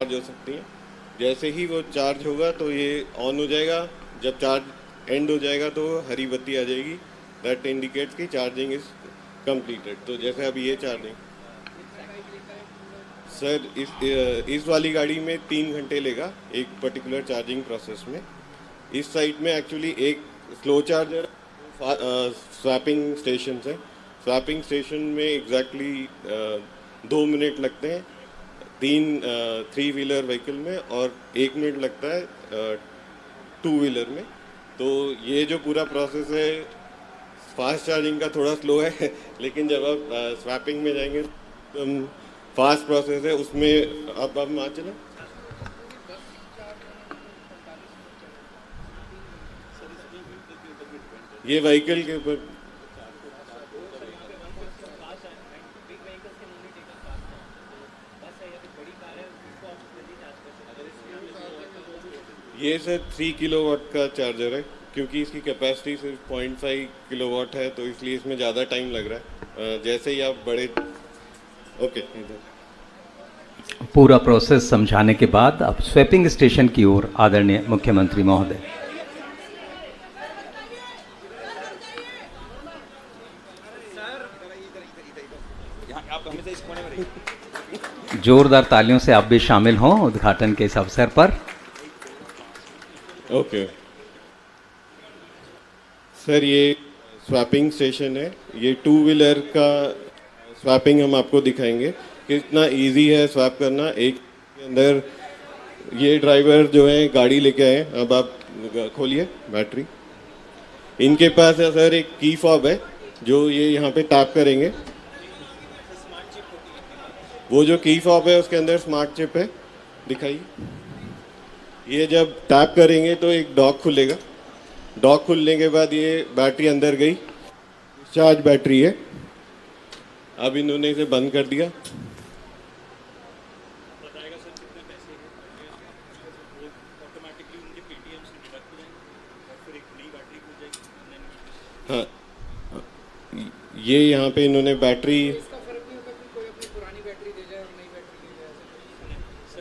Charge हो सकती हैं। जैसे ही वो चार्ज होगा तो ये ऑन हो जाएगा। जब चार्ज एंड हो जाएगा तो हरी बत्ती आ जाएगी, दैट इंडिकेट्स कि चार्जिंग इज कंप्लीटेड। तो जैसे अभी ये चार्जिंग सर इस वाली गाड़ी में 3 घंटे लेगा एक पर्टिकुलर चार्जिंग प्रोसेस में। इस साइट में एक्चुअली एक स्लो चार्जर, स्वैपिंग स्टेशन है। स्वैपिंग स्टेशन में एग्जैक्टली 2 मिनट लगते हैं तीन थ्री व्हीलर व्हीकल में, और 1 मिनट लगता है टू व्हीलर में। तो ये जो पूरा प्रोसेस है फास्ट चार्जिंग का थोड़ा स्लो है लेकिन जब आप स्वैपिंग में जाएंगे तो फास्ट प्रोसेस है उसमें। अब मान चले ये व्हीकल के ऊपर। ये सर 3 किलोवाट का चार्जर है, क्योंकि इसकी कैपेसिटी सिर्फ 0.5 किलोवाट है, तो इसलिए इसमें ज़्यादा टाइम लग रहा है। जैसे ही आप बड़े ओके इधर पूरा प्रोसेस समझाने के बाद अब स्वैपिंग स्टेशन की ओर आदरणीय मुख्यमंत्री महोदय। जोरदार तालियों से आप भी शामिल हों उद्घाटन के इस अवसर पर। ओके सर, ये स्वैपिंग स्टेशन है। ये टू व्हीलर का स्वैपिंग हम आपको दिखाएंगे कि इतना इजी है स्वैप करना। एक के अंदर ये ड्राइवर जो है गाड़ी लेके आए। अब आप खोलिए बैटरी। इनके पास है सर एक की फॉब है, जो ये यहाँ पे टैप करेंगे। वो जो की फॉब है उसके अंदर स्मार्ट चिप है, दिखाइए। ये जब टैप करेंगे तो एक डॉक खुलेगा। डॉक खुलने के बाद ये बैटरी अंदर गई, चार्ज बैटरी है। अब इन्होंने इसे बंद कर दिया। हाँ, ये यहाँ पे इन्होंने बैटरी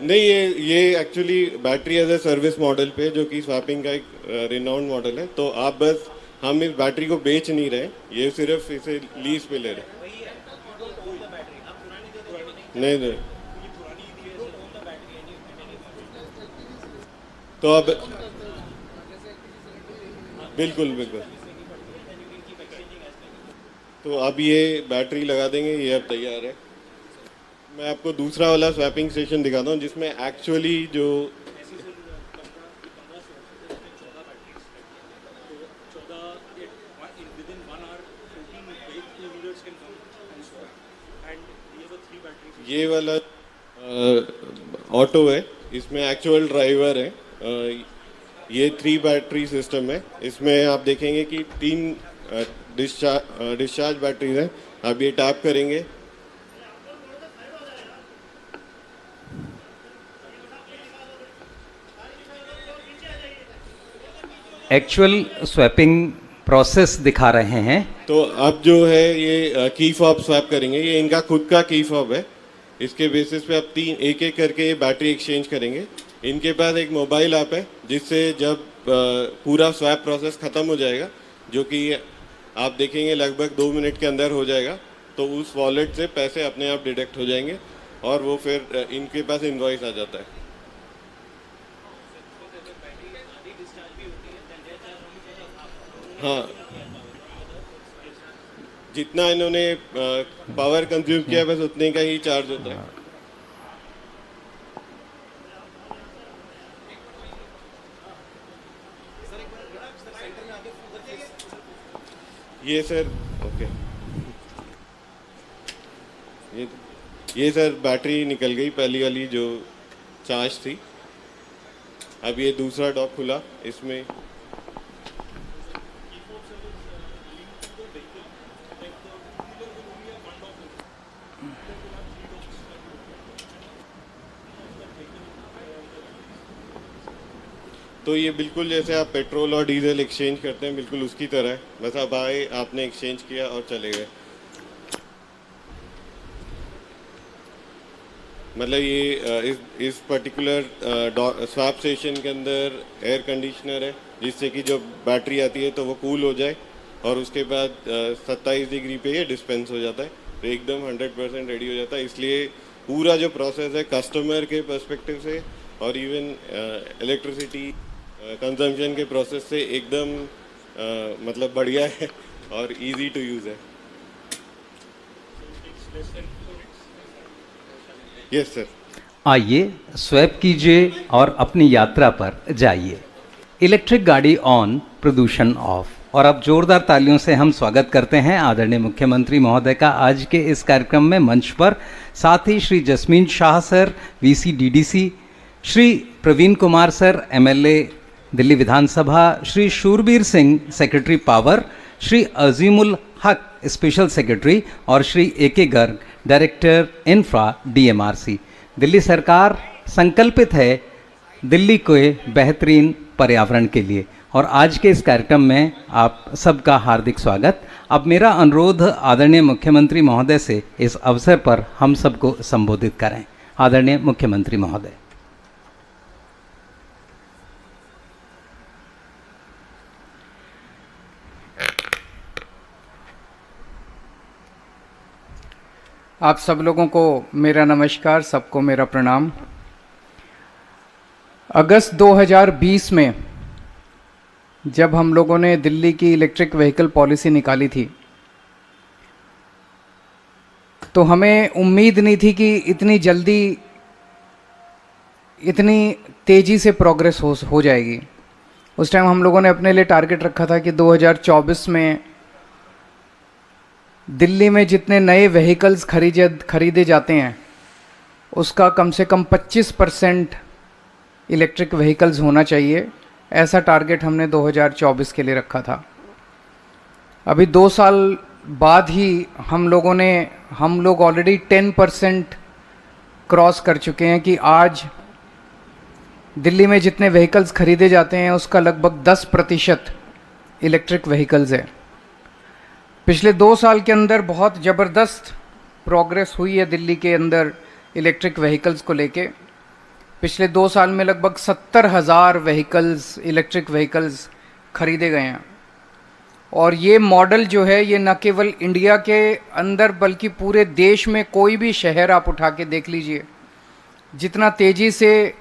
नहीं, ये actually battery as a service model पे, जो कि स्वैपिंग का एक रिनाउंड मॉडल है। तो आप बस, हम इस बैटरी को बेच नहीं रहे, ये सिर्फ इसे लीज पे ले रहे। नहीं नहीं, तो अब बिल्कुल बिल्कुल। तो अब ये बैटरी लगा देंगे, ये अब तैयार है। मैं आपको दूसरा वाला स्वैपिंग स्टेशन दिखाता हूँ जिसमें एक्चुअली जो ये वाला ऑटो है, इसमें एक्चुअल ड्राइवर है। ये 3 बैटरी सिस्टम है। इसमें आप देखेंगे कि 3 डिस्चार्ज बैटरीज हैं। आप ये टैप करेंगे, एक्चुअल स्वैपिंग प्रोसेस दिखा रहे हैं। तो अब जो है ये की फॉब स्वैप करेंगे। ये इनका खुद का की फॉब है। इसके बेसिस पे आप एक एक करके बैटरी एक्सचेंज करेंगे। इनके पास एक मोबाइल ऐप है जिससे जब पूरा स्वैप प्रोसेस ख़त्म हो जाएगा, जो कि आप देखेंगे लगभग 2 मिनट के अंदर हो जाएगा, तो उस वॉलेट से पैसे अपने आप डिडक्ट हो जाएंगे और वो फिर इनके पास इनवॉइस आ जाता है। हाँ, जितना इन्होंने पावर कंज्यूम किया बस उतने का ही चार्ज होता है। ये सर ओके, ये ये सर बैटरी निकल गई पहली वाली जो चार्ज थी। अब ये दूसरा डॉक खुला, इसमें तो ये बिल्कुल जैसे आप पेट्रोल और डीजल एक्सचेंज करते हैं, बिल्कुल उसकी तरह है। बस आप आए, आपने एक्सचेंज किया और चले गए। मतलब ये इस पर्टिकुलर स्वैप स्टेशन के अंदर एयर कंडीशनर है, जिससे कि जो बैटरी आती है तो वो कूल हो जाए और उसके बाद 27 डिग्री पे ये डिस्पेंस हो जाता है, तो एकदम 100% रेडी हो जाता है। इसलिए पूरा जो प्रोसेस है कस्टमर के पर्सपेक्टिव से और इवन इलेक्ट्रिसिटी कंजम्पशन के प्रोसेस से एकदम मतलब बढ़िया है और इजी टू यूज़ है। Yes sir. आइए स्वैप कीजिए और अपनी यात्रा पर जाइए। इलेक्ट्रिक गाड़ी ऑन, प्रदूषण ऑफ। और अब जोरदार तालियों से हम स्वागत करते हैं आदरणीय मुख्यमंत्री महोदय का आज के इस कार्यक्रम में मंच पर। साथ ही Shri Jasmine Shah sir, VC DDC, Shri Praveen Kumar sir, MLA Delhi Vidhan Sabha, Shri Shurbir Singh, secretary power, Shri Azimul Haq, special secretary, और Shri AK Garg, director infra, DMRC. Delhi सरकार संकल्पित है दिल्ली के बेहतरीन पर्यावरण के लिए, और आज के इस कार्यक्रम में आप सबका हार्दिक स्वागत। अब मेरा अनुरोध आदरणीय मुख्यमंत्री महोदय से इस अवसर पर हम सबको संबोधित करें। आदरणीय मुख्यमंत्री महोदय। आप सब लोगों को मेरा नमस्कार, सबको मेरा प्रणाम। अगस्त 2020 में जब हम लोगों ने दिल्ली की इलेक्ट्रिक व्हीकल पॉलिसी निकाली थी, तो हमें उम्मीद नहीं थी कि इतनी जल्दी, इतनी तेज़ी से प्रोग्रेस हो जाएगी। उस टाइम हम लोगों ने अपने लिए टारगेट रखा था कि 2024 में दिल्ली में जितने नए व्हीकल्स खरीदे जाते हैं उसका कम से कम 25% इलेक्ट्रिक व्हीकल्स होना चाहिए। ऐसा टारगेट हमने 2024 के लिए रखा था। अभी 2 साल बाद ही हम लोग ऑलरेडी 10% क्रॉस कर चुके हैं कि आज दिल्ली में जितने व्हीकल्स खरीदे जाते हैं उसका लगभग 10% इलेक्ट्रिक व्हीकल्स है। पिछले 2 साल के अंदर बहुत ज़बरदस्त प्रोग्रेस हुई है दिल्ली के अंदर इलेक्ट्रिक व्हीकल्स को लेके। पिछले 2 साल में लगभग 70,000 व्हीकल्स, इलेक्ट्रिक व्हीकल्स खरीदे गए हैं। और ये मॉडल जो है, ये न केवल इंडिया के अंदर बल्कि पूरे देश में कोई भी शहर आप उठा के देख लीजिए, जितना तेज़ी से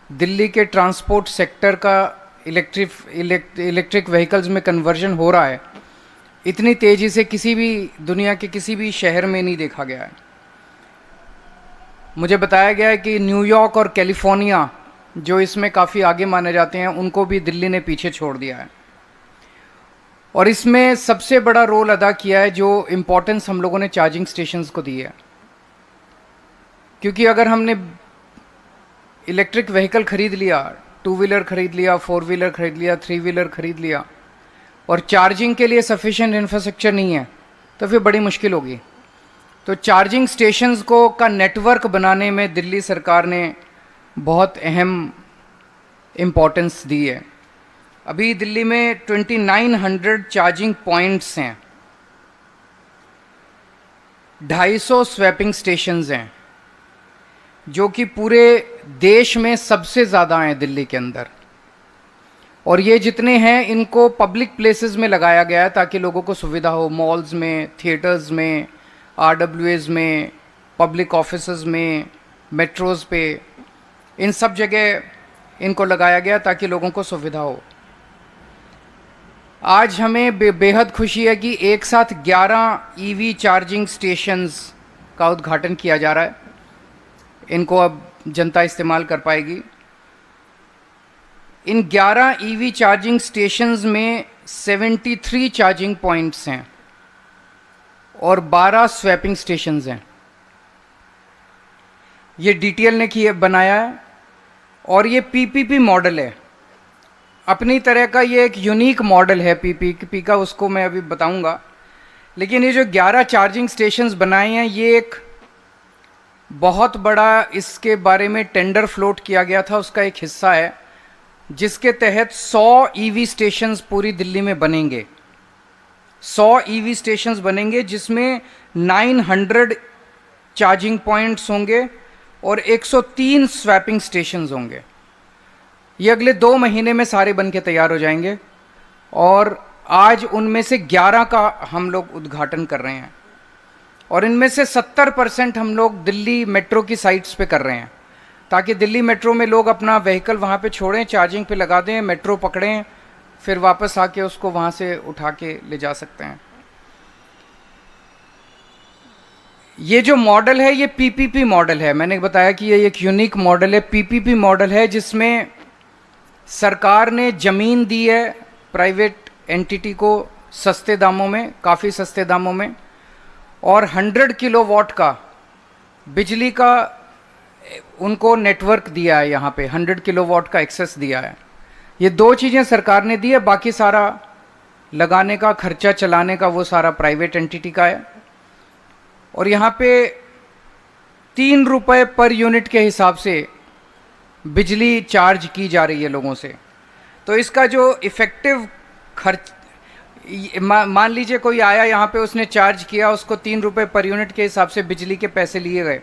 दिल्ली के ट्रांसपोर्ट सेक्टर का इलेक्ट्रिक व्हीकल्स में कन्वर्जन हो रहा है, इतनी तेज़ी से किसी भी दुनिया के किसी भी शहर में नहीं देखा गया है। मुझे बताया गया है कि न्यूयॉर्क और कैलिफोर्निया, जो इसमें काफ़ी आगे माने जाते हैं, उनको भी दिल्ली ने पीछे छोड़ दिया है। और इसमें सबसे बड़ा रोल अदा किया है, जो इम्पोर्टेंस हम लोगों ने चार्जिंग स्टेशंस को दी है। क्योंकि अगर हमने इलेक्ट्रिक व्हीकल खरीद लिया, 2 व्हीलर खरीद लिया, 4 व्हीलर खरीद लिया, 3 व्हीलर खरीद लिया, और चार्जिंग के लिए सफिशिएंट इंफ्रास्ट्रक्चर नहीं है, तो फिर बड़ी मुश्किल होगी। तो चार्जिंग स्टेशंस का नेटवर्क बनाने में दिल्ली सरकार ने बहुत अहम इम्पोर्टेंस दी है। अभी दिल्ली में 2900 चार्जिंग पॉइंट्स हैं, 250 स्वैपिंग स्टेशंस हैं, जो कि पूरे देश में सबसे ज़्यादा हैं दिल्ली के अंदर। और ये जितने हैं इनको पब्लिक प्लेसेस में लगाया गया है ताकि लोगों को सुविधा हो। मॉल्स में, थिएटर्स में, RWAs में, पब्लिक ऑफिसेज में, मेट्रोज़ पे, इन सब जगह इनको लगाया गया ताकि लोगों को सुविधा हो। आज हमें बेहद खुशी है कि एक साथ 11 EV चार्जिंग स्टेशंस का उद्घाटन किया जा रहा है। इनको अब जनता इस्तेमाल कर पाएगी। इन 11 EV चार्जिंग स्टेशंस में 73 चार्जिंग पॉइंट्स हैं और 12 स्वैपिंग स्टेशंस हैं। ये DTL ने बनाया है और ये PPP मॉडल है। अपनी तरह का ये एक यूनिक मॉडल है PPP का, उसको मैं अभी बताऊंगा। लेकिन ये जो 11 चार्जिंग स्टेशंस बनाए हैं, ये एक बहुत बड़ा, इसके बारे में टेंडर फ्लोट किया गया था, उसका एक हिस्सा है, जिसके तहत 100 EV स्टेशंस पूरी दिल्ली में बनेंगे। 100 EV स्टेशंस बनेंगे जिसमें 900 चार्जिंग पॉइंट्स होंगे और 103 स्वैपिंग स्टेशंस होंगे। ये अगले 2 महीने में सारे बन के तैयार हो जाएंगे और आज उनमें से 11 का हम लोग उद्घाटन कर रहे हैं और इनमें से 70% हम लोग दिल्ली मेट्रो की साइट्स पे कर रहे हैं, ताकि दिल्ली मेट्रो में लोग अपना व्हीकल वहाँ पे छोड़ें, चार्जिंग पे लगा दें, मेट्रो पकड़ें, फिर वापस आके उसको वहाँ से उठा के ले जा सकते हैं। ये जो मॉडल है ये पीपीपी मॉडल है। मैंने बताया कि ये एक यूनिक मॉडल है, पीपीपी मॉडल है, जिसमें सरकार ने ज़मीन दी है प्राइवेट एंटिटी को सस्ते दामों में, काफ़ी सस्ते दामों में, और 100 किलोवाट का बिजली का उनको नेटवर्क दिया है। यहाँ पे 100 किलोवाट का एक्सेस दिया है। ये 2 चीज़ें सरकार ने दी है, बाकी सारा लगाने का खर्चा, चलाने का, वो सारा प्राइवेट एंटिटी का है। और यहाँ पे 3 रुपये पर यूनिट के हिसाब से बिजली चार्ज की जा रही है लोगों से। तो इसका जो इफ़ेक्टिव खर्च, मान लीजिए कोई आया यहाँ पे, उसने चार्ज किया, उसको 3 रुपये पर यूनिट के हिसाब से बिजली के पैसे लिए गए।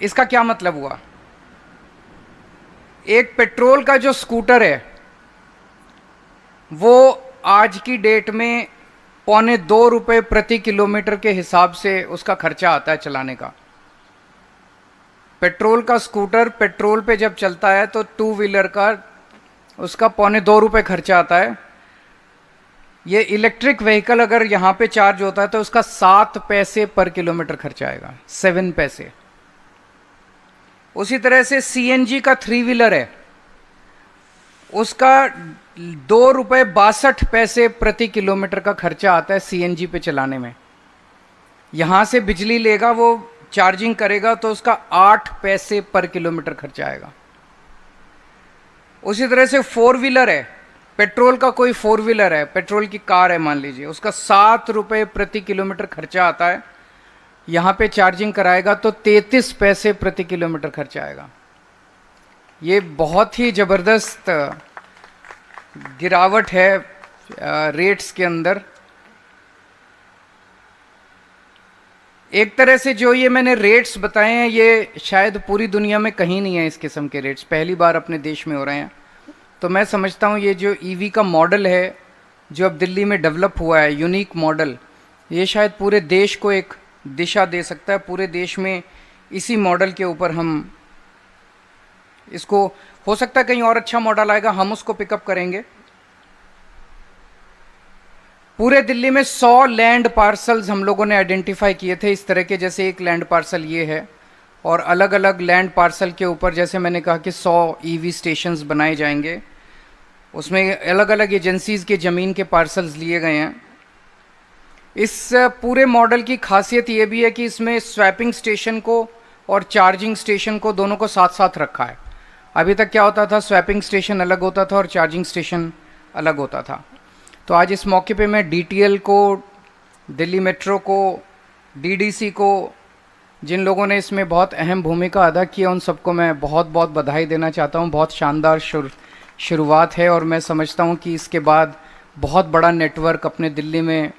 इसका क्या मतलब हुआ? एक पेट्रोल का जो स्कूटर है वो आज की डेट में 1.25 रुपये प्रति किलोमीटर के हिसाब से उसका खर्चा आता है चलाने का। पेट्रोल का स्कूटर पेट्रोल पे जब चलता है तो 2 व्हीलर का उसका 1.25 रुपये खर्चा आता है। ये इलेक्ट्रिक व्हीकल अगर यहाँ पे चार्ज होता है तो उसका 7 पैसे पर किलोमीटर खर्चा आएगा, 7 पैसे। उसी तरह से सीएनजी का 3 व्हीलर है, उसका 2 रुपये 62 पैसे प्रति किलोमीटर का खर्चा आता है सीएनजी पे चलाने में। यहाँ से बिजली लेगा, वो चार्जिंग करेगा तो उसका 8 पैसे पर किलोमीटर खर्चा आएगा। उसी तरह से 4 व्हीलर है, पेट्रोल का कोई 4 व्हीलर है, पेट्रोल की कार है मान लीजिए, उसका 7 रुपये प्रति किलोमीटर खर्चा आता है। यहाँ पे चार्जिंग कराएगा तो 33 पैसे प्रति किलोमीटर खर्चा आएगा। ये बहुत ही ज़बरदस्त गिरावट है रेट्स के अंदर। एक तरह से जो ये मैंने रेट्स बताए हैं ये शायद पूरी दुनिया में कहीं नहीं है, इस किस्म के रेट्स पहली बार अपने देश में हो रहे हैं। तो मैं समझता हूँ ये जो ईवी का मॉडल है जो अब दिल्ली में डेवलप हुआ है, यूनिक मॉडल, ये शायद पूरे देश को एक दिशा दे सकता है। पूरे देश में इसी मॉडल के ऊपर हम इसको, हो सकता है कहीं और अच्छा मॉडल आएगा, हम उसको पिकअप करेंगे। पूरे दिल्ली में 100 लैंड पार्सल्स हम लोगों ने आइडेंटिफाई किए थे इस तरह के, जैसे एक लैंड पार्सल ये है, और अलग अलग लैंड पार्सल के ऊपर जैसे मैंने कहा कि 100 ईवी स्टेशंस बनाए जाएंगे। उसमें अलग अलग एजेंसीज़ के ज़मीन के पार्सल्स लिए गए हैं। इस पूरे मॉडल की खासियत ये भी है कि इसमें स्वैपिंग स्टेशन को और चार्जिंग स्टेशन को दोनों को साथ साथ रखा है। अभी तक क्या होता था, स्वैपिंग स्टेशन अलग होता था और चार्जिंग स्टेशन अलग होता था। तो आज इस मौके पे मैं डीटीएल को, दिल्ली मेट्रो को, डीडीसी को, जिन लोगों ने इसमें बहुत अहम भूमिका अदा की है, उन सबको मैं बहुत बहुत बधाई देना चाहता हूँ। बहुत शानदार शुरुआत है और मैं समझता हूँ कि इसके बाद बहुत बड़ा नेटवर्क अपने दिल्ली में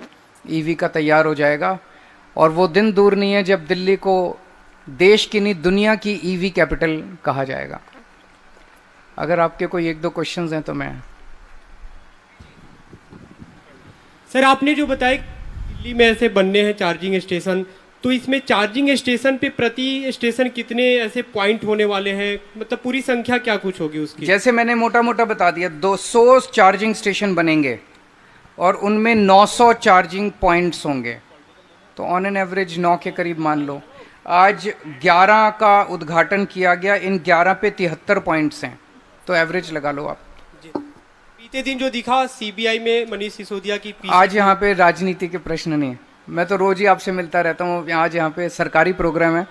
ईवी का तैयार हो जाएगा और वो दिन दूर नहीं है जब दिल्ली को देश की नहीं दुनिया की ईवी कैपिटल कहा जाएगा। अगर आपके कोई 1-2 क्वेश्चंस हैं तो मैं। सर आपने जो बताया दिल्ली में ऐसे बनने हैं चार्जिंग स्टेशन, तो इसमें चार्जिंग स्टेशन पे प्रति स्टेशन कितने ऐसे पॉइंट होने वाले हैं, मतलब पूरी संख्या क्या कुछ होगी उसकी? जैसे मैंने मोटा मोटा बता दिया, 200 चार्जिंग स्टेशन बनेंगे और उनमें 900 चार्जिंग पॉइंट्स होंगे, तो ऑन एन एवरेज 9 के करीब मान लो। आज 11 का उद्घाटन किया गया, इन 11 पे 73 पॉइंट्स हैं, तो एवरेज लगा लो आप। बीते दिन जो दिखा सीबीआई में मनीष सिसोदिया की आज यहाँ पे राजनीति के प्रश्न नहीं है, मैं तो रोज ही आपसे मिलता रहता हूँ। आज यहाँ पे सरकारी प्रोग्राम है,